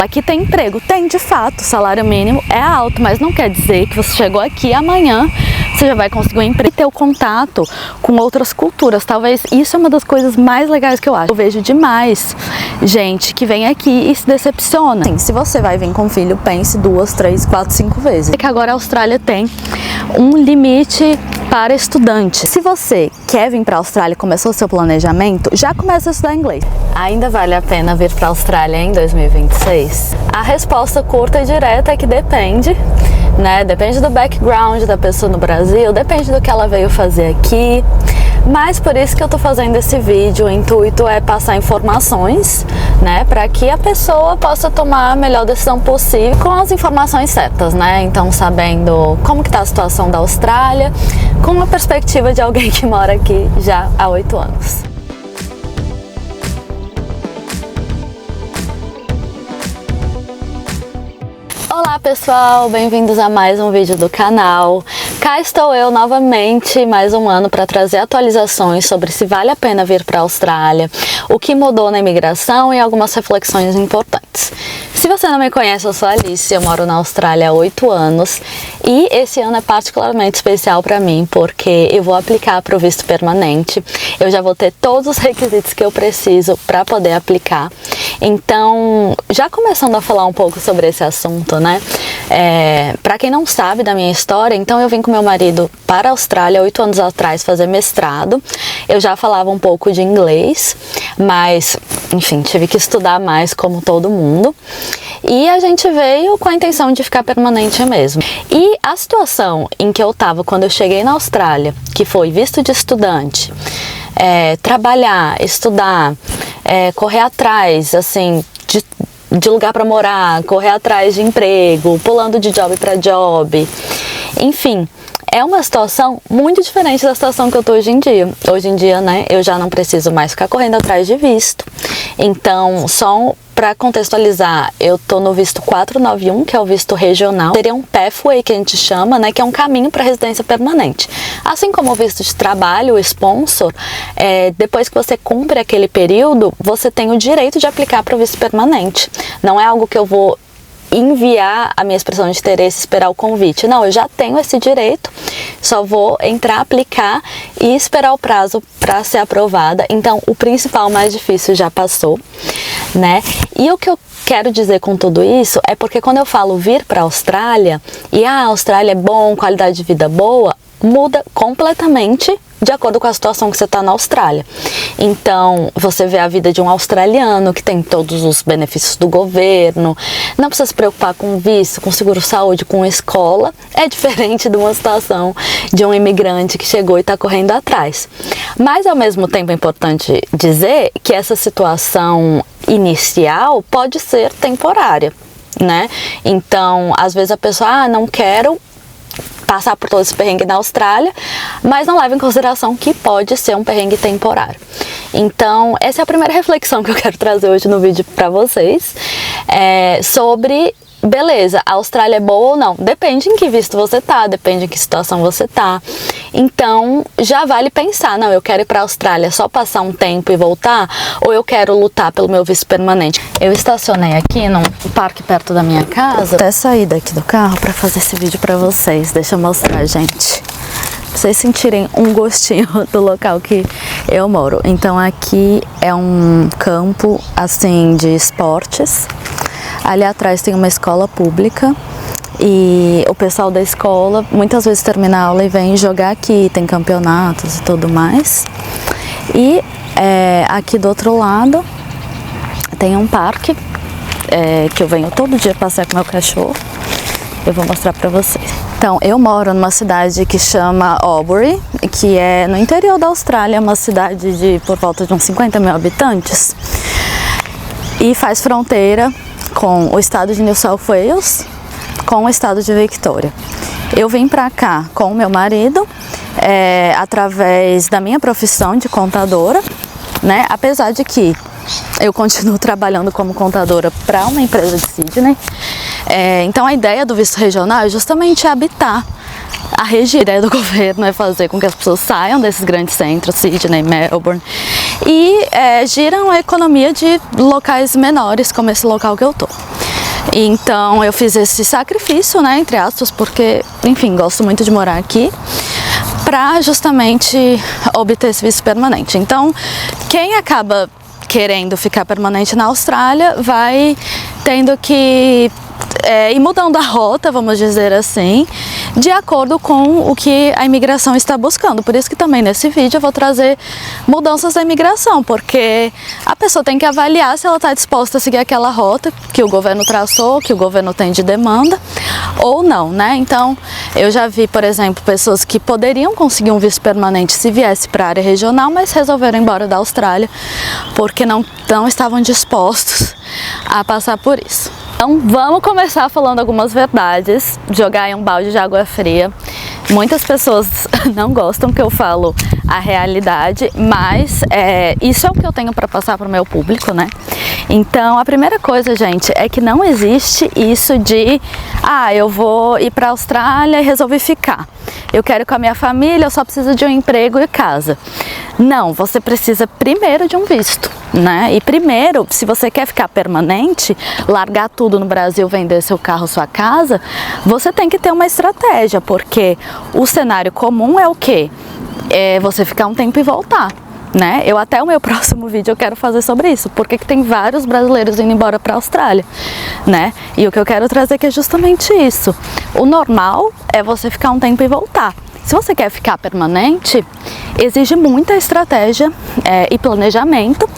Aqui tem emprego? Tem, de fato, o salário mínimo é alto, mas não quer dizer que você chegou aqui e amanhã você já vai conseguir um emprego e ter o contato com outras culturas. Talvez isso é uma das coisas mais legais que eu acho. Eu vejo demais gente que vem aqui e se decepciona. Sim, se você vai vir com filho, pense 2, 3, 4, 5 vezes. É que agora a Austrália tem um limite para estudantes. Se você quer vir para a Austrália e começou seu planejamento, já começa a estudar inglês. Ainda vale a pena vir para a Austrália em 2026? A resposta curta e direta é que depende, né? Depende do background da pessoa no Brasil, depende do que ela veio fazer aqui. Mas por isso que eu tô fazendo esse vídeo, o intuito é passar informações, né, para que a pessoa possa tomar a melhor decisão possível com as informações certas, né? Então, sabendo como que tá a situação da Austrália, com a perspectiva de alguém que mora aqui já há 8 anos. Olá pessoal, bem-vindos a mais um vídeo do canal. Cá estou eu novamente, mais um ano, para trazer atualizações sobre se vale a pena vir para a Austrália, o que mudou na imigração e algumas reflexões importantes. Se você não me conhece, eu sou a Alice, eu moro na Austrália há 8 anos e esse ano é particularmente especial para mim porque eu vou aplicar para o visto permanente. Eu já vou ter todos os requisitos que eu preciso para poder aplicar. Então, já começando a falar um pouco sobre esse assunto, né? Para quem não sabe da minha história, então eu vim com meu marido para a Austrália 8 anos atrás fazer mestrado. Eu já falava um pouco de inglês, mas, enfim, tive que estudar mais como todo mundo. E a gente veio com a intenção de ficar permanente mesmo. E a situação em que eu estava quando eu cheguei na Austrália, que foi visto de estudante, trabalhar, estudar, correr atrás, assim, de lugar para morar, correr atrás de emprego, pulando de job para job, enfim, é uma situação muito diferente da situação que eu tô hoje em dia. Hoje em dia, né, eu já não preciso mais ficar correndo atrás de visto. Então, só para contextualizar, eu tô no visto 491, que é o visto regional. Seria um pathway que a gente chama, né, que é um caminho para residência permanente. Assim como o visto de trabalho, o sponsor, depois que você cumpre aquele período, você tem o direito de aplicar para o visto permanente. Não é algo que eu vou enviar a minha expressão de interesse, esperar o convite. Não, eu já tenho esse direito, só vou entrar, aplicar e esperar o prazo para ser aprovada. Então, o principal, mais difícil, já passou, né? E o que eu quero dizer com tudo isso é porque quando eu falo vir para a Austrália, e a Austrália é bom, qualidade de vida boa, muda completamente de acordo com a situação que você está na Austrália. Então, você vê a vida de um australiano que tem todos os benefícios do governo, não precisa se preocupar com visto, com seguro-saúde, com escola. É diferente de uma situação de um imigrante que chegou e está correndo atrás. Mas, ao mesmo tempo, é importante dizer que essa situação inicial pode ser temporária, né? Então, às vezes a pessoa, não quero passar por todo esse perrengue na Austrália, mas não leva em consideração que pode ser um perrengue temporário. Então, essa é a primeira reflexão que eu quero trazer hoje no vídeo para vocês, sobre, beleza, a Austrália é boa ou não? Depende em que visto você tá, depende em que situação você tá. Então, já vale pensar, não, eu quero ir para a Austrália só passar um tempo e voltar, ou eu quero lutar pelo meu visto permanente. Eu estacionei aqui num parque perto da minha casa, até sair daqui do carro para fazer esse vídeo para vocês. Deixa eu mostrar, gente, pra vocês sentirem um gostinho do local que eu moro. Então, aqui é um campo, assim, de esportes. Ali atrás tem uma escola pública e o pessoal da escola muitas vezes termina a aula e vem jogar aqui, tem campeonatos e tudo mais. E aqui do outro lado tem um parque que eu venho todo dia passear com meu cachorro. Eu vou mostrar pra vocês. Então, eu moro numa cidade que chama Albury, que é no interior da Austrália, uma cidade de por volta de uns 50 mil habitantes e faz fronteira com o estado de New South Wales, com o estado de Victoria. Eu vim pra cá com o meu marido, através da minha profissão de contadora, né? Apesar de que eu continuo trabalhando como contadora para uma empresa de Sydney. Então a ideia do visto regional é justamente habitar a região. A ideia do governo é fazer com que as pessoas saiam desses grandes centros, Sydney, Melbourne, e giram a economia de locais menores, como esse local que eu tô. Então eu fiz esse sacrifício, né, entre aspas, porque, enfim, gosto muito de morar aqui, para justamente obter esse visto permanente. Então, quem acaba querendo ficar permanente na Austrália vai tendo que ir mudando a rota, vamos dizer assim, de acordo com o que a imigração está buscando. Por isso que também nesse vídeo eu vou trazer mudanças da imigração, porque a pessoa tem que avaliar se ela está disposta a seguir aquela rota que o governo traçou, que o governo tem de demanda, ou não, né? Então, eu já vi, por exemplo, pessoas que poderiam conseguir um visto permanente se viesse para a área regional, mas resolveram ir embora da Austrália, porque não estavam dispostos a passar por isso. Então vamos começar falando algumas verdades, jogar em um balde de água fria. Muitas pessoas não gostam que eu falo a realidade, mas isso é o que eu tenho para passar para o meu público, né? Então a primeira coisa, gente, é que não existe isso de eu vou ir para a Austrália e resolvi ficar. Eu quero ir com a minha família, eu só preciso de um emprego e casa. Não, você precisa primeiro de um visto, né? E primeiro, se você quer ficar permanente, largar tudo no Brasil, vender seu carro, sua casa, você tem que ter uma estratégia, porque o cenário comum é o quê? É você ficar um tempo e voltar, né? Até o meu próximo vídeo eu quero fazer sobre isso, porque tem vários brasileiros indo embora para a Austrália, né? E o que eu quero trazer aqui é justamente isso. O normal é você ficar um tempo e voltar. Se você quer ficar permanente, exige muita estratégia e planejamento,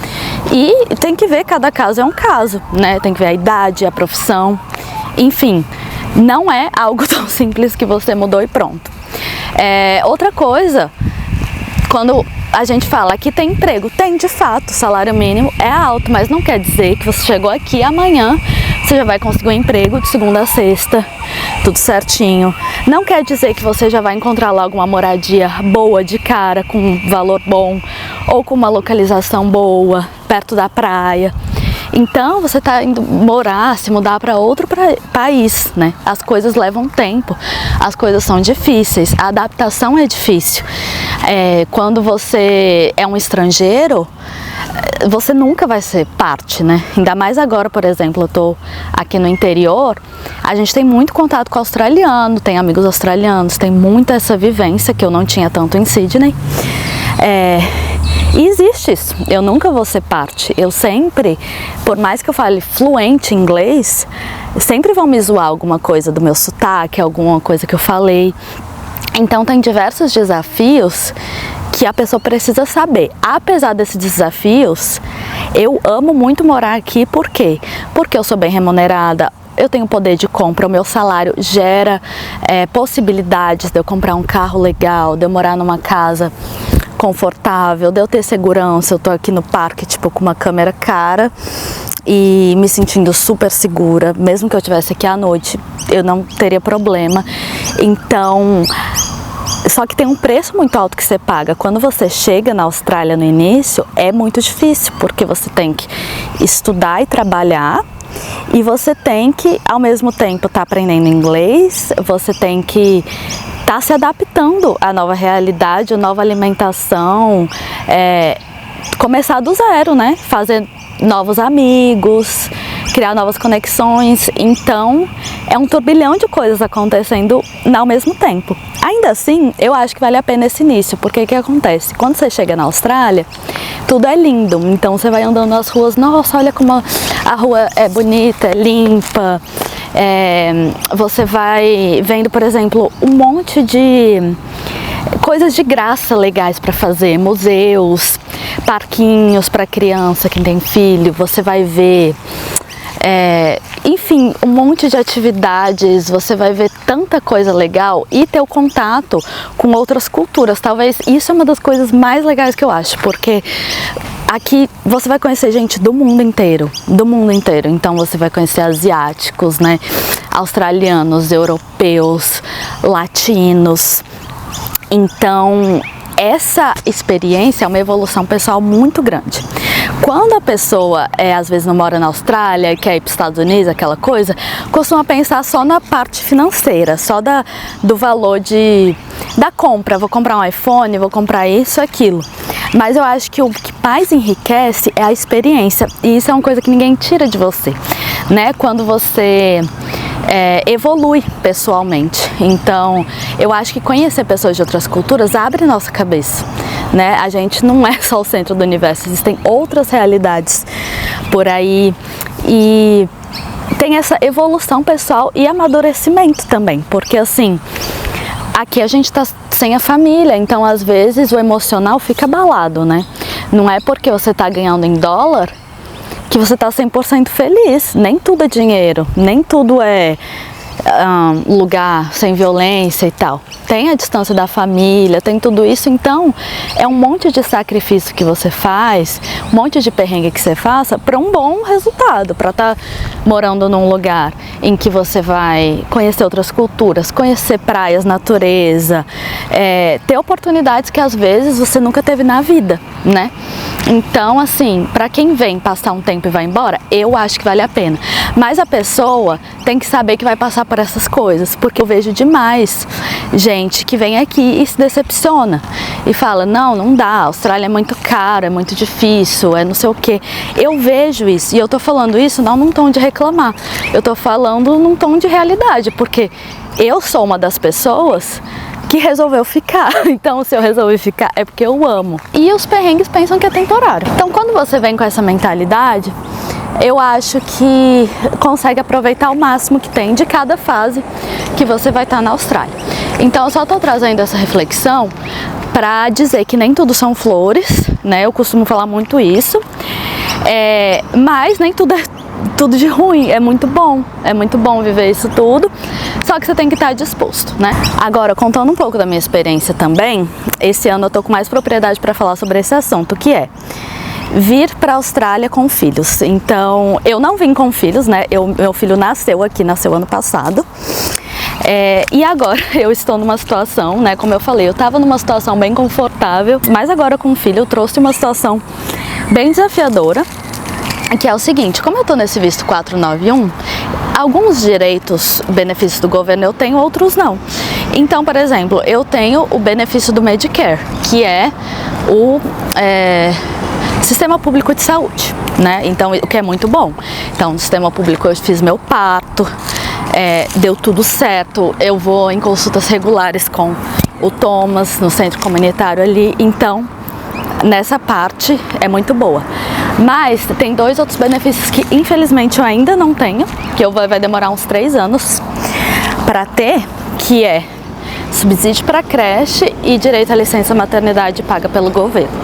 e tem que ver, cada caso é um caso, né? Tem que ver a idade, a profissão, enfim, não é algo tão simples que você mudou e pronto. Outra coisa, quando a gente fala que tem emprego, tem de fato, o salário mínimo é alto, mas não quer dizer que você chegou aqui amanhã você já vai conseguir um emprego de segunda a sexta, tudo certinho. Não quer dizer que você já vai encontrar logo uma moradia boa de cara, com um valor bom, ou com uma localização boa, perto da praia. Então você está indo se mudar para outro país, né? As coisas levam tempo, as coisas são difíceis, a adaptação é difícil. Quando você é um estrangeiro, você nunca vai ser parte, né? Ainda mais agora, por exemplo, eu tô aqui no interior, a gente tem muito contato com australiano, tem amigos australianos, tem muita essa vivência que eu não tinha tanto em Sydney. E existe isso, eu nunca vou ser parte, eu sempre, por mais que eu fale fluente em inglês, sempre vão me zoar alguma coisa do meu sotaque, alguma coisa que eu falei. Então tem diversos desafios que a pessoa precisa saber. Apesar desses desafios, eu amo muito morar aqui, por quê? Porque eu sou bem remunerada, eu tenho poder de compra, o meu salário gera possibilidades de eu comprar um carro legal, de eu morar numa casa confortável, de eu ter segurança. Eu tô aqui no parque, tipo, com uma câmera cara e me sentindo super segura. Mesmo que eu estivesse aqui à noite, eu não teria problema. Então, só que tem um preço muito alto que você paga. Quando você chega na Austrália no início, é muito difícil, porque você tem que estudar e trabalhar, e você tem que, ao mesmo tempo, estar aprendendo inglês, você tem que estar se adaptando à nova realidade, à nova alimentação, começar do zero, né? Fazer novos amigos, criar novas conexões. Então, é um turbilhão de coisas acontecendo ao mesmo tempo. Ainda assim, eu acho que vale a pena esse início, porque o que acontece? Quando você chega na Austrália, tudo é lindo. Então, você vai andando nas ruas, nossa, olha como a rua é bonita, é limpa. Você vai vendo, por exemplo, um monte de coisas de graça legais para fazer, museus, parquinhos para criança, quem tem filho, você vai ver, enfim, um monte de atividades, você vai ver tanta coisa legal e ter o contato com outras culturas. Talvez isso é uma das coisas mais legais que eu acho, porque aqui você vai conhecer gente do mundo inteiro, então você vai conhecer asiáticos, né, australianos, europeus, latinos. Então, essa experiência é uma evolução pessoal muito grande. Quando a pessoa, às vezes não mora na Austrália e quer ir para os Estados Unidos, aquela coisa, costuma pensar só na parte financeira, só do valor da compra. Vou comprar um iPhone, vou comprar isso, aquilo. Mas eu acho que o que mais enriquece é a experiência, e isso é uma coisa que ninguém tira de você, né? Quando você evolui pessoalmente. Então, eu acho que conhecer pessoas de outras culturas abre nossa cabeça, né? A gente não é só o centro do universo, existem outras realidades por aí, e tem essa evolução pessoal e amadurecimento também, porque assim, aqui a gente tá sem a família, então às vezes o emocional fica abalado, né? Não é porque você tá ganhando em dólar que você tá 100% feliz, nem tudo é dinheiro, nem tudo é lugar sem violência e tal. Tem a distância da família, tem tudo isso, então é um monte de sacrifício que você faz, um monte de perrengue que você faça para um bom resultado, para estar morando num lugar em que você vai conhecer outras culturas, conhecer praias, natureza, ter oportunidades que às vezes você nunca teve na vida, né? Então, assim, para quem vem passar um tempo e vai embora, eu acho que vale a pena. Mas a pessoa tem que saber que vai passar por essas coisas, porque eu vejo demais gente que vem aqui e se decepciona e fala, não dá, a Austrália é muito caro, é muito difícil, é não sei o que. Eu vejo isso, e eu tô falando isso não num tom de reclamar, eu tô falando num tom de realidade, porque eu sou uma das pessoas que resolveu ficar. Então, se eu resolvi ficar, é porque eu amo. E os perrengues pensam que é temporário. Então, quando você vem com essa mentalidade, eu acho que consegue aproveitar o máximo que tem de cada fase que você vai estar na Austrália. Então, eu só estou trazendo essa reflexão para dizer que nem tudo são flores, né? Eu costumo falar muito isso. Mas nem tudo é tudo de ruim, é muito bom viver isso tudo, só que você tem que estar disposto, né? Agora, contando um pouco da minha experiência também, esse ano eu tô com mais propriedade para falar sobre esse assunto, que é vir para a Austrália com filhos. Então, eu não vim com filhos, né? Meu filho nasceu ano passado. E agora eu estou numa situação, né? Como eu falei, eu estava numa situação bem confortável, mas agora com o filho eu trouxe uma situação bem desafiadora, que é o seguinte: como eu tô nesse visto 491, alguns direitos, benefícios do governo eu tenho, outros não. Então, por exemplo, eu tenho o benefício do Medicare, que é o sistema público de saúde, né? Então, o que é muito bom. Então, no sistema público eu fiz meu parto, deu tudo certo, eu vou em consultas regulares com o Thomas, no centro comunitário ali, então nessa parte é muito boa. Mas tem dois outros benefícios que infelizmente eu ainda não tenho, que vai demorar uns 3 anos para ter, que é subsídio para creche e direito à licença maternidade paga pelo governo.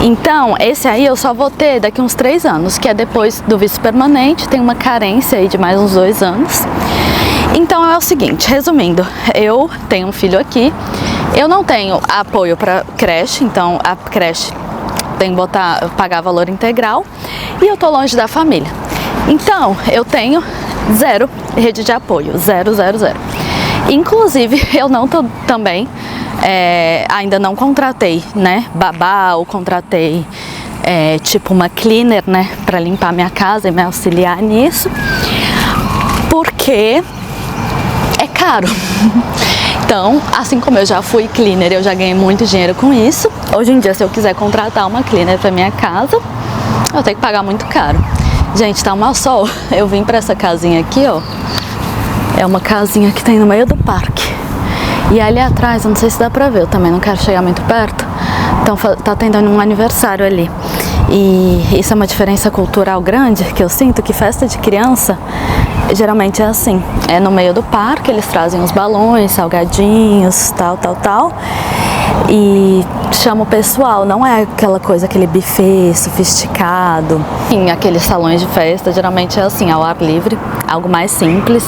Então, esse aí eu só vou ter daqui uns 3 anos, que é depois do visto permanente, tem uma carência aí de mais uns 2 anos. Então é o seguinte, resumindo, eu tenho um filho aqui, eu não tenho apoio para creche, então a creche tem que pagar valor integral, e eu tô longe da família. Então, eu tenho 0 rede de apoio, 0. Inclusive, eu não tô também, ainda não contratei, né, babá, ou contratei tipo uma cleaner, né, para limpar minha casa e me auxiliar nisso, porque é caro. Então, assim como eu já fui cleaner, eu já ganhei muito dinheiro com isso. Hoje em dia, se eu quiser contratar uma cleaner para minha casa, eu tenho que pagar muito caro. Gente, tá um sol. Eu vim para essa casinha aqui, ó. É uma casinha que tem no meio do parque. E ali atrás, eu não sei se dá pra ver, eu também não quero chegar muito perto. Então, tá tendo um aniversário ali. E isso é uma diferença cultural grande, que eu sinto que festa de criança geralmente é assim, é no meio do parque, eles trazem os balões, salgadinhos, tal, e chama o pessoal, não é aquela coisa, aquele buffet sofisticado. Em aqueles salões de festa, geralmente é assim, ao ar livre, algo mais simples,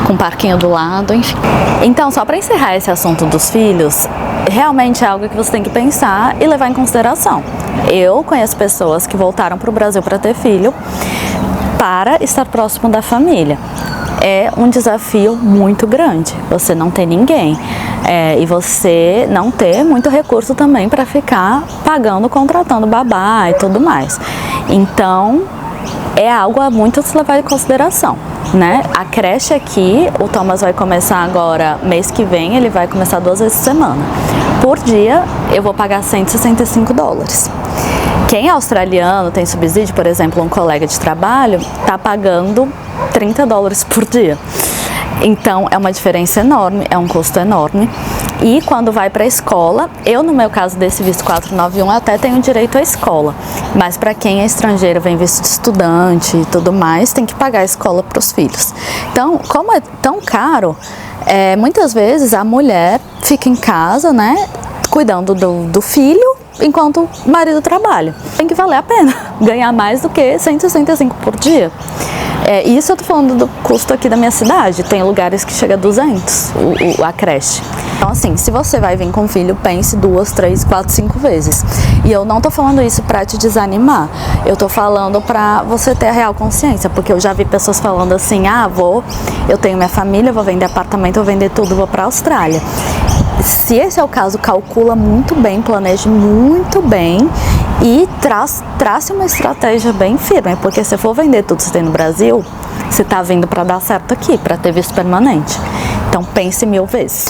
com um parquinho do lado, enfim. Então, só para encerrar esse assunto dos filhos, realmente é algo que você tem que pensar e levar em consideração. Eu conheço pessoas que voltaram para o Brasil para ter filho, para estar próximo da família. É um desafio muito grande, você não ter ninguém, e você não ter muito recurso também para ficar pagando, contratando babá e tudo mais. Então, é algo a muito se levar em consideração, né? A creche aqui, o Thomas vai começar agora, mês que vem, ele vai começar 2 vezes por semana. Por dia, eu vou pagar 165 dólares. Quem é australiano, tem subsídio, por exemplo, um colega de trabalho, está pagando 30 dólares por dia. Então, é uma diferença enorme, é um custo enorme. E quando vai para a escola, eu no meu caso desse visto 491 até tenho direito à escola, mas para quem é estrangeiro, vem visto de estudante e tudo mais, tem que pagar a escola para os filhos. Então, como é tão caro, muitas vezes a mulher fica em casa, né, cuidando do filho, enquanto o marido trabalha. Tem que valer a pena ganhar mais do que 165 por dia. Isso eu tô falando do custo aqui da minha cidade, tem lugares que chega a 200 a creche. Então assim, se você vai vir com o filho, pense 2, 3, 4, 5 vezes. E eu não tô falando isso pra te desanimar, eu tô falando pra você ter a real consciência, porque eu já vi pessoas falando assim, eu tenho minha família, vou vender apartamento, vou vender tudo, vou pra Austrália. Se esse é o caso, calcula muito bem, planeje muito bem e trace uma estratégia bem firme, porque se for vender tudo que você tem no Brasil, você está vindo para dar certo aqui, para ter visto permanente. Então pense 1000 vezes.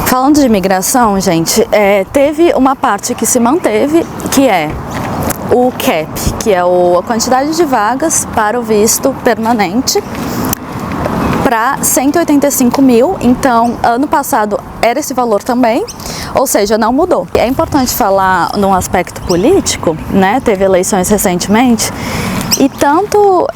Falando de imigração, gente, teve uma parte que se manteve, que é o CAP, que é a quantidade de vagas para o visto permanente, para 185 mil, então ano passado era esse valor também, ou seja, não mudou. É importante falar num aspecto político, né? Teve eleições recentemente e tanto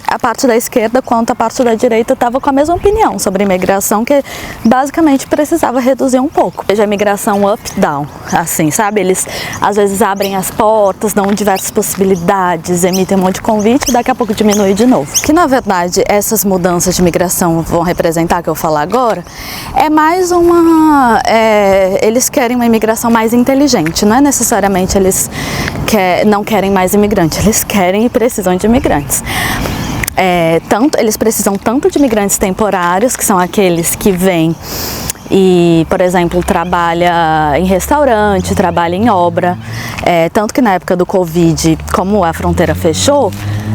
a parte da esquerda quanto a parte da direita estava com a mesma opinião sobre imigração, que basicamente precisava reduzir um pouco. Veja a imigração up-down, assim, sabe? Eles às vezes abrem as portas, dão diversas possibilidades, emitem um monte de convite e daqui a pouco diminui de novo. Que na verdade essas mudanças de imigração vão representar, que eu vou falar agora, é mais eles querem uma imigração mais inteligente, não é necessariamente eles não querem mais imigrantes, eles querem e precisam de imigrantes. Eles precisam tanto de imigrantes temporários, que são aqueles que vêm e, por exemplo, trabalha em restaurante, trabalha em obra, tanto que na época do Covid, como a fronteira fechou,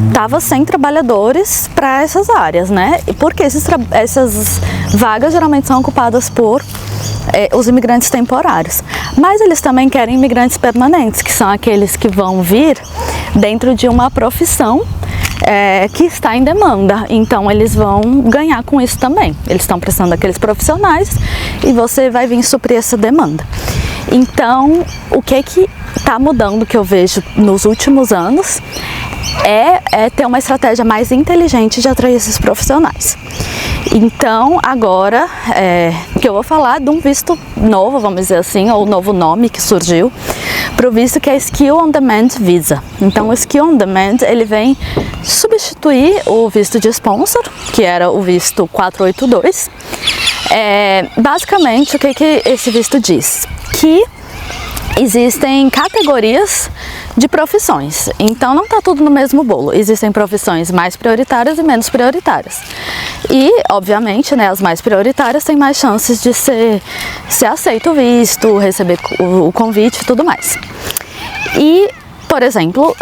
estava sem trabalhadores para essas áreas, né? Porque essas vagas geralmente são ocupadas por os imigrantes temporários. Mas eles também querem imigrantes permanentes, que são aqueles que vão vir dentro de uma profissão que está em demanda, então eles vão ganhar com isso também. Eles estão precisando daqueles profissionais e você vai vir suprir essa demanda. Então, o que está mudando, que eu vejo nos últimos anos, é ter uma estratégia mais inteligente de atrair esses profissionais. Então, agora, que eu vou falar de um visto novo, vamos dizer assim, ou novo nome que surgiu, para o visto que é Skill on Demand Visa. Então, o Skill on Demand, ele vem substituir o visto de sponsor, que era o visto 482. Basicamente, o que esse visto diz? Que existem categorias de profissões, então não está tudo no mesmo bolo. Existem profissões mais prioritárias e menos prioritárias. E, obviamente, né, as mais prioritárias têm mais chances de ser aceito o visto, receber o convite e tudo mais. E, por exemplo,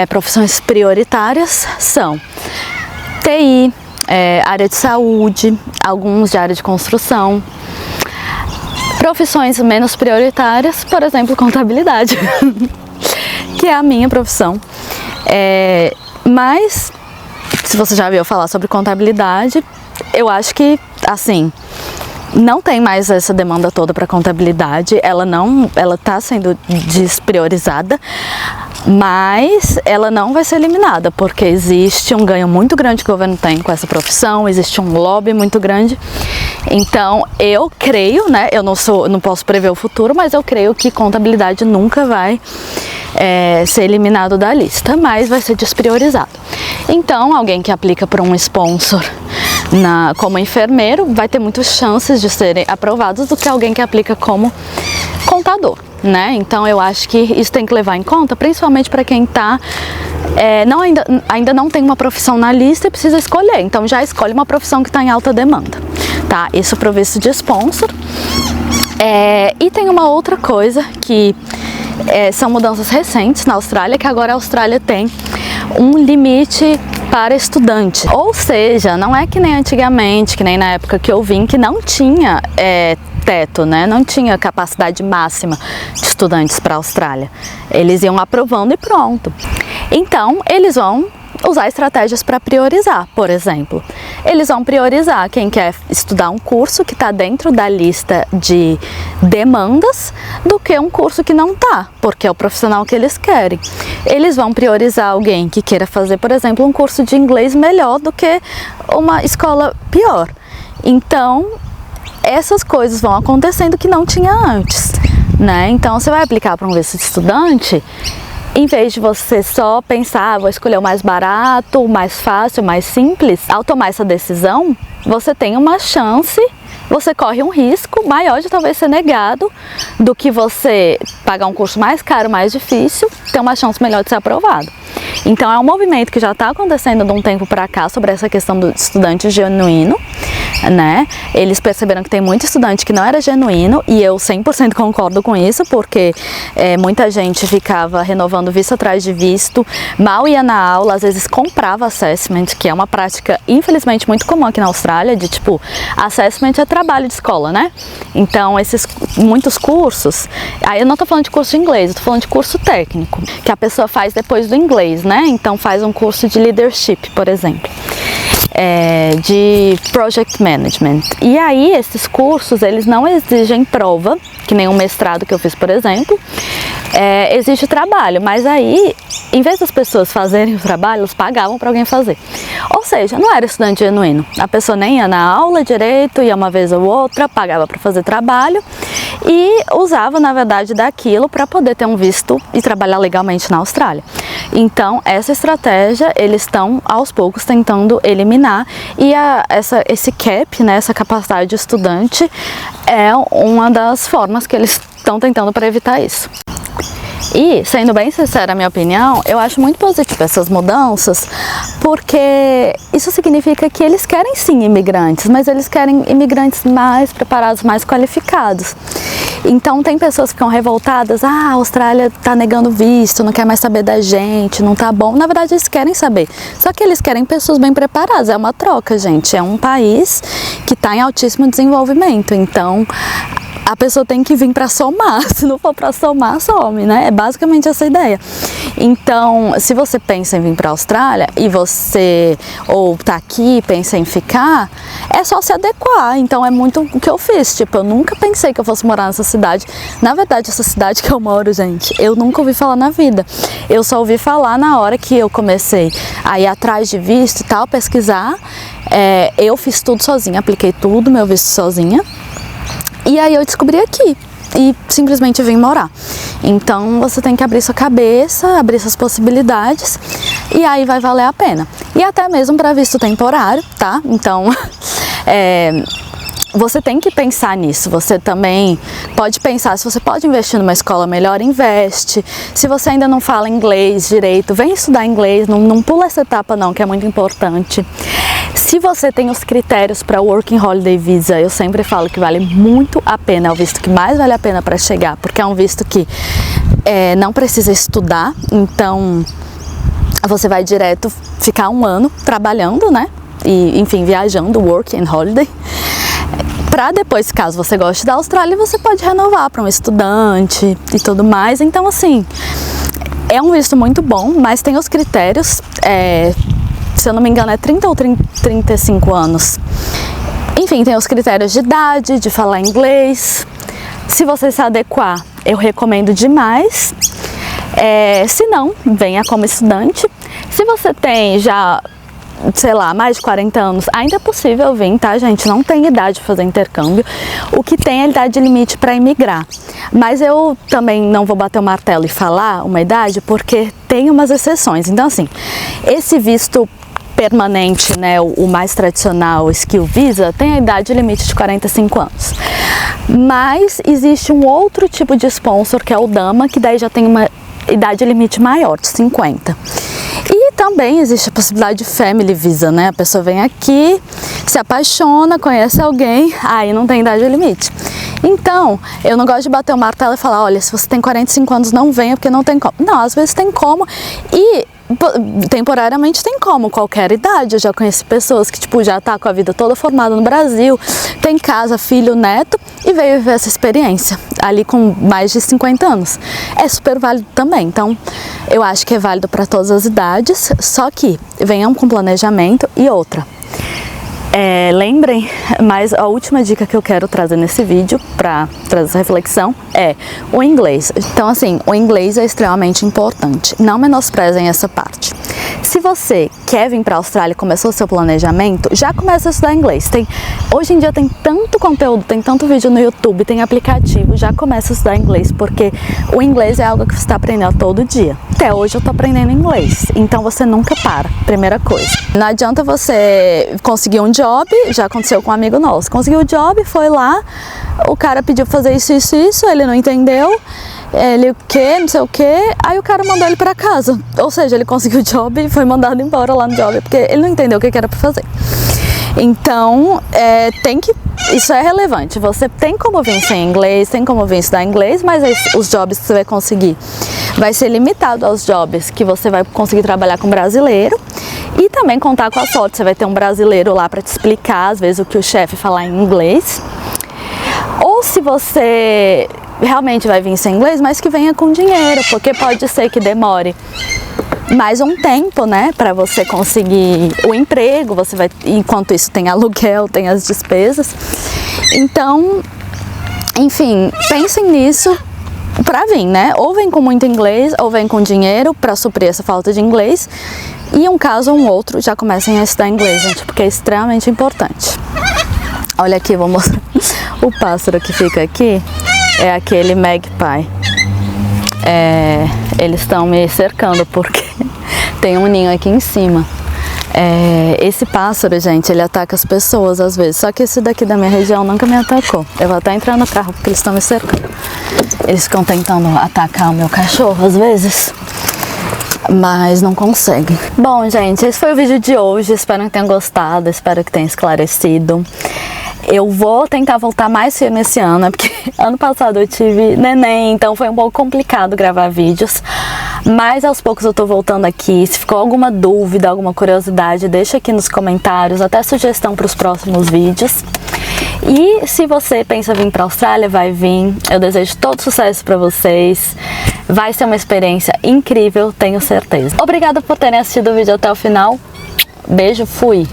profissões prioritárias são TI, área de saúde, alguns de área de construção. Profissões menos prioritárias, por exemplo, contabilidade, que é a minha profissão. Mas, se você já ouviu falar sobre contabilidade, eu acho que, assim, não tem mais essa demanda toda para contabilidade, ela está sendo despriorizada, mas ela não vai ser eliminada, porque existe um ganho muito grande que o governo tem com essa profissão, existe um lobby muito grande. Então, eu creio, né, eu não posso prever o futuro, mas eu creio que contabilidade nunca vai ser eliminado da lista, mas vai ser despriorizado. Então, alguém que aplica para um sponsor como enfermeiro vai ter muitas chances de serem aprovados do que alguém que aplica como contador, né? Então, eu acho que isso tem que levar em conta, principalmente para quem ainda não tem uma profissão na lista e precisa escolher. Então, já escolhe uma profissão que está em alta demanda, tá? Isso para o visto de sponsor. E tem uma outra coisa que são mudanças recentes na Austrália, que agora a Austrália tem um limite para estudantes. Ou seja, não é que nem antigamente, que nem na época que eu vim, que não tinha teto, né? Não tinha capacidade máxima de estudantes para a Austrália. Eles iam aprovando e pronto. Então, eles vão usar estratégias para priorizar, por exemplo. Eles vão priorizar quem quer estudar um curso que está dentro da lista de demandas do que um curso que não está, porque é o profissional que eles querem. Eles vão priorizar alguém que queira fazer, por exemplo, um curso de inglês melhor do que uma escola pior. Então, essas coisas vão acontecendo que não tinha antes, né? Então, você vai aplicar para um visto de estudante, em vez de você só pensar, vou escolher o mais barato, o mais fácil, o mais simples, ao tomar essa decisão, você tem uma chance, você corre um risco maior de talvez ser negado do que você pagar um curso mais caro, mais difícil, ter uma chance melhor de ser aprovado. Então é um movimento que já está acontecendo de um tempo para cá sobre essa questão do estudante genuíno, né? Eles perceberam que tem muito estudante que não era genuíno e eu 100% concordo com isso, porque muita gente ficava renovando visto atrás de visto, mal ia na aula, às vezes comprava assessment, que é uma prática infelizmente muito comum aqui na Austrália, de tipo, assessment é trabalho de escola, né? Então muitos cursos, aí eu não tô falando de curso de inglês, eu tô falando de curso técnico, que a pessoa faz depois do inglês, né? Então faz um curso de leadership, por exemplo. De project management. E aí esses cursos, eles não exigem prova, que nem um mestrado que eu fiz, por exemplo, exige trabalho, mas aí, em vez das pessoas fazerem o trabalho, eles pagavam para alguém fazer. Ou seja, não era estudante genuíno. A pessoa nem ia na aula direito, ia uma vez ou outra, pagava para fazer trabalho e usava, na verdade, daquilo para poder ter um visto e trabalhar legalmente na Austrália. Então, essa estratégia, eles estão, aos poucos, tentando eliminar e esse cap, né, essa capacidade de estudante, é uma das formas que eles estão tentando para evitar isso. E, sendo bem sincera, a minha opinião, eu acho muito positiva essas mudanças, porque isso significa que eles querem sim imigrantes, mas eles querem imigrantes mais preparados, mais qualificados. Então tem pessoas que ficam revoltadas, a Austrália tá negando visto, não quer mais saber da gente, não tá bom. Na verdade eles querem saber, só que eles querem pessoas bem preparadas, é uma troca, gente. É um país que está em altíssimo desenvolvimento, então a pessoa tem que vir para somar, se não for para somar, some, né? É basicamente essa ideia. Então, se você pensa em vir para a Austrália e você ou tá aqui, pensa em ficar, é só se adequar. Então é muito o que eu fiz, tipo, eu nunca pensei que eu fosse morar nessa cidade. Na verdade, essa cidade que eu moro, gente, eu nunca ouvi falar na vida. Eu só ouvi falar na hora que eu comecei a ir atrás de visto e tal, pesquisar. Eu fiz tudo sozinha, apliquei tudo, meu visto sozinha. E aí eu descobri aqui e simplesmente vim morar. Então você tem que abrir sua cabeça, abrir suas possibilidades e aí vai valer a pena. E até mesmo para visto temporário, tá? Então você tem que pensar nisso. Você também pode pensar, se você pode investir numa escola melhor, investe. Se você ainda não fala inglês direito, vem estudar inglês, não pula essa etapa não, que é muito importante. Se você tem os critérios para Working Holiday Visa, eu sempre falo que vale muito a pena, é o visto que mais vale a pena para chegar, porque é um visto que não precisa estudar, então você vai direto ficar um ano trabalhando, né? E, enfim, viajando, Working Holiday. Para depois, caso você goste da Austrália, você pode renovar para um estudante e tudo mais. Então, assim, é um visto muito bom, mas tem os critérios, se eu não me engano é 30 ou 35 anos. Enfim, tem os critérios de idade, de falar inglês. Se você se adequar, eu recomendo demais. Se não, venha como estudante. Se você tem já, sei lá, mais de 40 anos, ainda é possível vir, tá, gente? Não tem idade para fazer intercâmbio. O que tem é idade limite para imigrar. Mas eu também não vou bater o martelo e falar uma idade, porque tem umas exceções. Então, assim, esse visto permanente, né, o mais tradicional, Skill Visa, tem a idade limite de 45 anos. Mas existe um outro tipo de sponsor, que é o Dama, que daí já tem uma idade limite maior, de 50. E também existe a possibilidade de Family Visa, né? A pessoa vem aqui, se apaixona, conhece alguém, aí não tem idade limite. Então, eu não gosto de bater o martelo e falar, olha, se você tem 45 anos não venha porque não tem como. Não, às vezes tem como. E temporariamente tem como, qualquer idade. Eu já conheci pessoas que, tipo, já tá com a vida toda formada no Brasil, tem casa, filho, neto, e veio viver essa experiência ali com mais de 50 anos. É super válido também. Então, eu acho que é válido para todas as idades, só que venham com planejamento. E outra, lembrem, mas a última dica que eu quero trazer nesse vídeo para trazer essa reflexão é o inglês. Então, assim, o inglês é extremamente importante. Não menosprezem essa parte. Se você quer vir para a Austrália e começou o seu planejamento, já começa a estudar inglês. Hoje em dia tem tanto conteúdo, tem tanto vídeo no YouTube, tem aplicativo, já começa a estudar inglês, porque o inglês é algo que você está aprendendo todo dia. Até hoje eu tô aprendendo inglês, então você nunca para, primeira coisa. Não adianta você conseguir um job, já aconteceu com um amigo nosso, conseguiu o job, foi lá, o cara pediu pra fazer isso, ele não entendeu, ele o que, não sei o que, aí o cara mandou ele pra casa, ou seja, ele conseguiu o job e foi mandado embora lá no job, porque ele não entendeu o que era pra fazer. Então, isso é relevante, você tem como vir sem inglês, tem como vir estudar inglês, mas os jobs que você vai conseguir vai ser limitado aos jobs que você vai conseguir trabalhar com brasileiro e também contar com a sorte, você vai ter um brasileiro lá para te explicar, às vezes, o que o chefe falar em inglês. Ou se você realmente vai vir sem inglês, mas que venha com dinheiro, porque pode ser que demore mais um tempo, né, para você conseguir o emprego, enquanto isso tem aluguel, tem as despesas. Então, enfim, pensem nisso para vir, né? Ou vem com muito inglês, ou vem com dinheiro para suprir essa falta de inglês. E um caso ou um outro, já comecem a estudar inglês, gente, porque é extremamente importante. Olha aqui, vou mostrar. O pássaro que fica aqui é aquele magpie. Eles estão me cercando porque tem um ninho aqui em cima. Esse pássaro, gente, ele ataca as pessoas às vezes, só que esse daqui da minha região nunca me atacou. Eu vou até entrar no carro porque eles estão me cercando. Eles ficam tentando atacar o meu cachorro às vezes, mas não conseguem. Bom, gente, esse foi o vídeo de hoje. Espero que tenham gostado, espero que tenha esclarecido. Eu vou tentar voltar mais firme esse ano, porque ano passado eu tive neném, então foi um pouco complicado gravar vídeos. Mas aos poucos eu tô voltando aqui. Se ficou alguma dúvida, alguma curiosidade, deixa aqui nos comentários, até sugestão para os próximos vídeos. E se você pensa vir para a Austrália, vai vir. Eu desejo todo sucesso para vocês. Vai ser uma experiência incrível, tenho certeza. Obrigada por terem assistido o vídeo até o final. Beijo, fui!